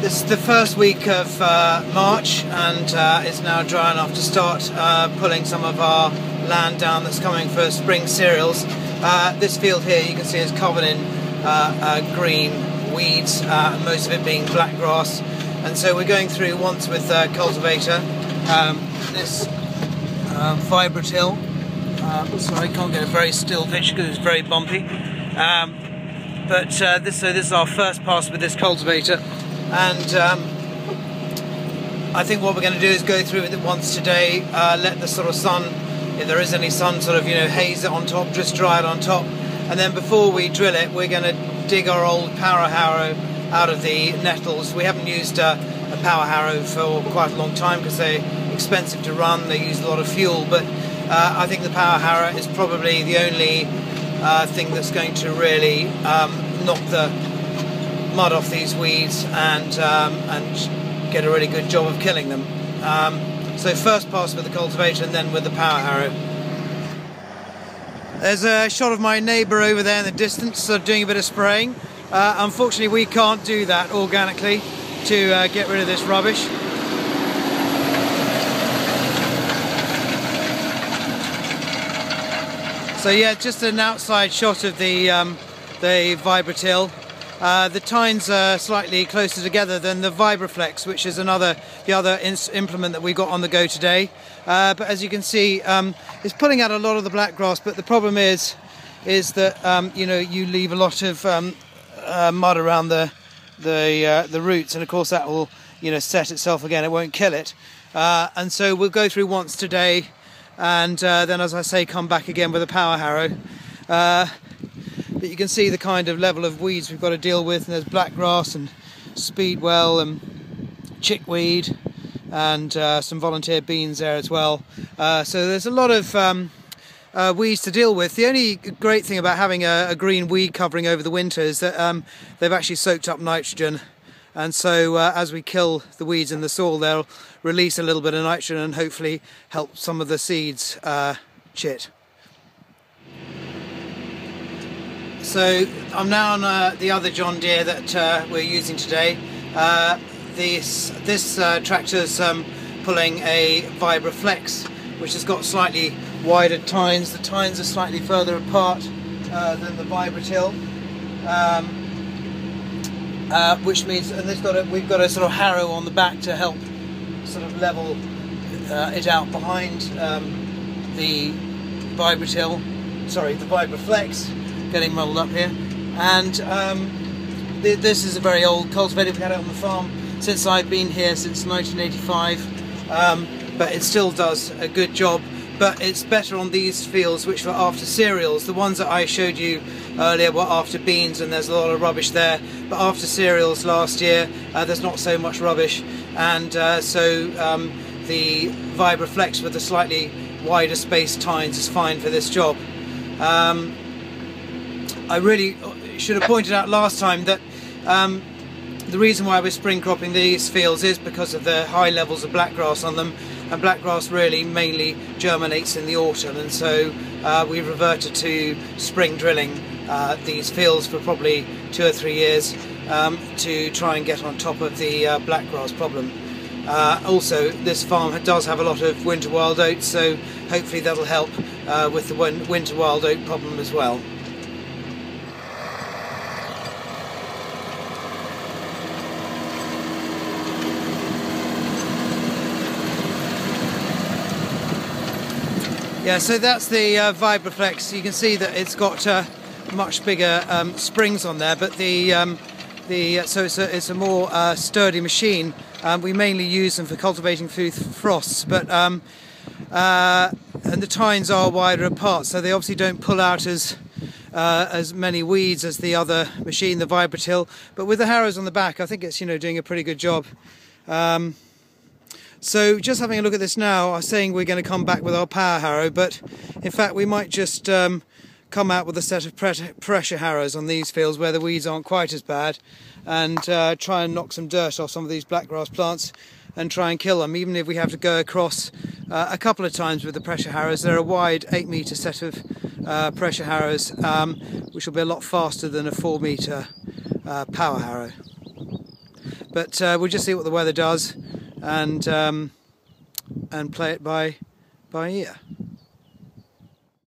This is the first week of March, and it's now dry enough to start pulling some of our land down that's coming for spring cereals. This field here you can see is covered in green weeds, most of it being black grass, and so we're going through once with cultivator. This vibratil, sorry I can't get a very still picture because it's very bumpy, but this is our first pass with this cultivator. And I think what we're going to do is go through with it once today, let the sort of sun, if there is any sun, sort of, haze it on top, just dry it on top, and then before we drill it we're going to dig our old power harrow out of the nettles. We haven't used a power harrow for quite a long time because they're expensive to run, they use a lot of fuel, but I think the power harrow is probably the only thing that's going to really knock the mud off these weeds and get a really good job of killing them. So first pass with the cultivator and then with the power harrow. There's a shot of my neighbour over there in the distance sort of doing a bit of spraying. Unfortunately we can't do that organically to get rid of this rubbish. So yeah, just an outside shot of the vibratil. The tines are slightly closer together than the Vibraflex, which is the other implement that we got on the go today. But as you can see, it's pulling out a lot of the black grass. But the problem is that you leave a lot of mud around the roots, and of course that will set itself again. It won't kill it, and so we'll go through once today, and then, as I say, come back again with a power harrow. But you can see the kind of level of weeds we've got to deal with, and there's blackgrass and speedwell and chickweed and some volunteer beans there as well. So there's a lot of weeds to deal with. The only great thing about having a green weed covering over the winter is that they've actually soaked up nitrogen, and so as we kill the weeds in the soil, they'll release a little bit of nitrogen and hopefully help some of the seeds chit. So I'm now on the other John Deere that we're using today. This tractor's pulling a Vibraflex, which has got slightly wider tines. The tines are slightly further apart than the Vibratil, which means, and we've got a sort of harrow on the back to help sort of level it out behind the Vibratil. Sorry, the Vibraflex. Getting muddled up here, and this is a very old cultivator. We've had it on the farm since I've been here, since 1985, but it still does a good job. But it's better on these fields which were after cereals. The ones that I showed you earlier were after beans, and there's a lot of rubbish there, but after cereals last year there's not so much rubbish, and so the Vibraflex with the slightly wider spaced tines is fine for this job. I really should have pointed out last time that the reason why we're spring cropping these fields is because of the high levels of blackgrass on them, and blackgrass really mainly germinates in the autumn, and so we've reverted to spring drilling these fields for probably 2 or 3 years to try and get on top of the blackgrass problem. Also, this farm does have a lot of winter wild oats, so hopefully that'll help with the winter wild oat problem as well. Yeah, so that's the Vibraflex. You can see that it's got much bigger springs on there, but so it's a more sturdy machine. We mainly use them for cultivating through frosts, but and the tines are wider apart, so they obviously don't pull out as many weeds as the other machine, the Vibratil. But with the harrows on the back, I think it's doing a pretty good job. So just having a look at this now, I'm saying we're going to come back with our power harrow, but in fact we might just come out with a set of pressure harrows on these fields where the weeds aren't quite as bad, and try and knock some dirt off some of these blackgrass plants and try and kill them, even if we have to go across a couple of times with the pressure harrows. They're a wide 8-metre set of pressure harrows, which will be a lot faster than a 4-metre power harrow. But we'll just see what the weather does, and play it by ear.